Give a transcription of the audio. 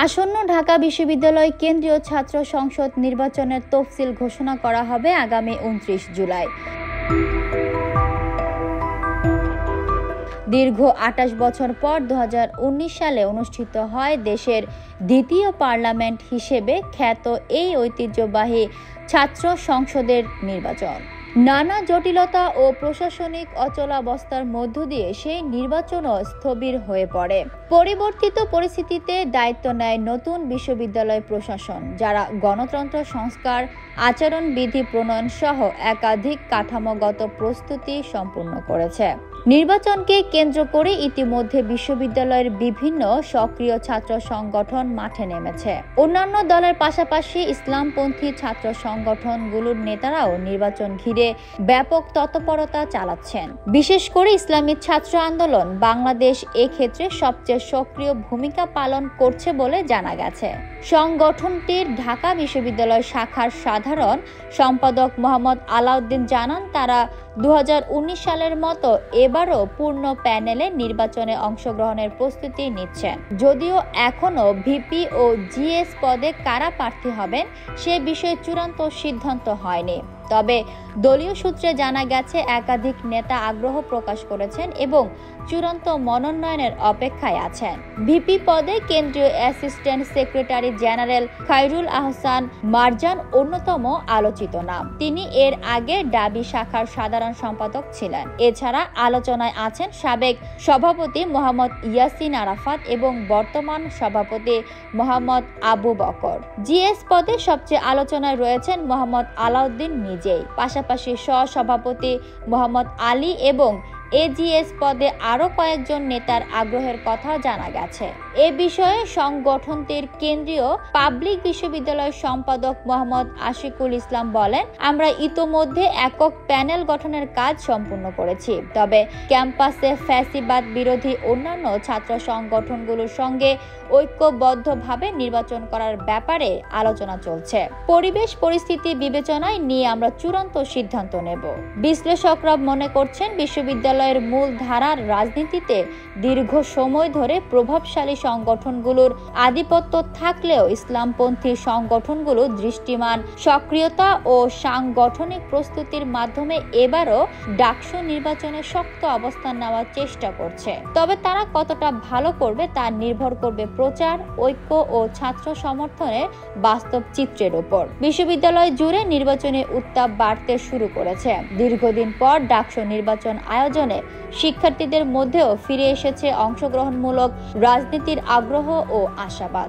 আসন্ন ঢাকা বিশ্ববিদ্যালয় কেন্দ্রীয় ছাত্র সংসদ নির্বাচনের তফসিল ঘোষণা করা হবে আগামী 29 জুলাই। দীর্ঘ 28 বছর পর 2019 সালে অনুষ্ঠিত হয় দেশের দ্বিতীয় পার্লামেন্ট হিসেবে খ্যাত এই ঐতিহ্যবাহী ছাত্র সংসদের নির্বাচন। নানা জটিলতা ও প্রশাসনিক অচলাবস্থার মধ্য দিয়ে সেই নির্বাচনও স্থবির হয়ে পড়ে। পরিবর্তিত পরিস্থিতিতে দায়িত্ব নেয় নতুন বিশ্ববিদ্যালয় প্রশাসন, যারা গণতন্ত্র সংস্কার, আচরণবিধি প্রণয়ন সহ একাধিক কাঠামোগত প্রস্তুতি সম্পূর্ণ করেছে। নির্বাচনকে কেন্দ্র করে ইতিমধ্যে বিশ্ববিদ্যালয়ের বিভিন্ন সক্রিয় ছাত্র সংগঠন মাঠে নেমেছে। অন্যান্য দলের পাশাপাশি ইসলামপন্থী ছাত্র সংগঠনগুলোর নেতারাও নির্বাচন ঘিরে ব্যাপক তৎপরতা চালাচ্ছেন। বিশেষ করে ইসলামী ছাত্র আন্দোলন বাংলাদেশ এক্ষেত্রে সবচেয়ে সক্রিয় ভূমিকা পালন করছে বলে জানা গেছে। সংগঠনটির ঢাকা বিশ্ববিদ্যালয় শাখার সাধারণ সম্পাদক মোহাম্মদ আলাউদ্দিন জানান, তারা 2019 সালের মতো এবারও পূর্ণ প্যানেলে নির্বাচনে অংশগ্রহণের প্রস্তুতি নিচ্ছেন। যদিও এখনো ভিপি ও জিএস পদে কারা প্রার্থী হবেন সে বিষয়ে চূড়ান্ত সিদ্ধান্ত হয়নি। তবে দলীয় সূত্রে জানা গেছে একাধিক নেতা আগ্রহ প্রকাশ করেছেন এবং চূড়ান্ত মনোনয়নের অপেক্ষায় আছেন। ভিপি পদে কেন্দ্রীয় assistant secretary general Khairul Ahsan Marjan অন্যতম আলোচিত নাম। তিনি এর আগে ডাবি শাখার সাধারণ সম্পাদক ছিলেন। এছাড়া আলোচনায় আছেন সাবেক সভাপতি মোহাম্মদ ইয়াসিন আরাফাত এবং বর্তমান সভাপতি মোহাম্মদ আবু বকর। জিএস পদে সবচেয়ে আলোচনায় রয়েছেন মোহাম্মদ আলাউদ্দিন নিজেই, পাশাপাশি সহসভাপতি মোহাম্মদ আলী এবং এজিএস পদে আরো কয়েকজন নেতার আগ্রহের কথা জানা গেছে। এ বিষয়ে সংগঠনটির কেন্দ্রীয় পাবলিক বিশ্ববিদ্যালয় সম্পাদক মোহাম্মদ আশিকুল ইসলাম বলেন, আমরা ইতোমধ্যে একক প্যানেল গঠনের কাজ সম্পূর্ণ করেছি। তবে ক্যাম্পাসে ফ্যাসিবাদ বিরোধী অন্যান্য ছাত্র সংগঠনগুলোর সঙ্গে ঐক্যবদ্ধভাবে নির্বাচন করার ব্যাপারে আলোচনা চলছে। পরিবেশ পরিস্থিতি বিবেচনায় নিয়ে আমরা চূড়ান্ত সিদ্ধান্ত নেব। বিশ্লেষকরা মনে করছেন বিশ্ববিদ্যালয়ের মূল ধারার রাজনীতিতে দীর্ঘ সময় ধরে প্রভাবশালী সংগঠনগুলোর আধিপত্য থাকলেও ইসলামপন্থী সংগঠনগুলো দৃষ্টিমান সক্রিয়তা ও সাংগঠনিক প্রস্তুতির মাধ্যমে এবারও ডাকসু নির্বাচনে শক্ত অবস্থান নেওয়ার চেষ্টা করছে। তবে তারা কতটা ভালো করবে তা নির্ভর করবে প্রচার, ঐক্য ও ছাত্র সমর্থনের বাস্তব চিত্রের উপর। বিশ্ববিদ্যালয় জুড়ে নির্বাচনী উত্তাপ বাড়তে শুরু করেছে। দীর্ঘদিন পর ডাকসু নির্বাচন আয়োজনে শিক্ষার্থীদের মধ্যেও ফিরে এসেছে অংশগ্রহণমূলক রাজনীতির আগ্রহ ও আশাবাদ।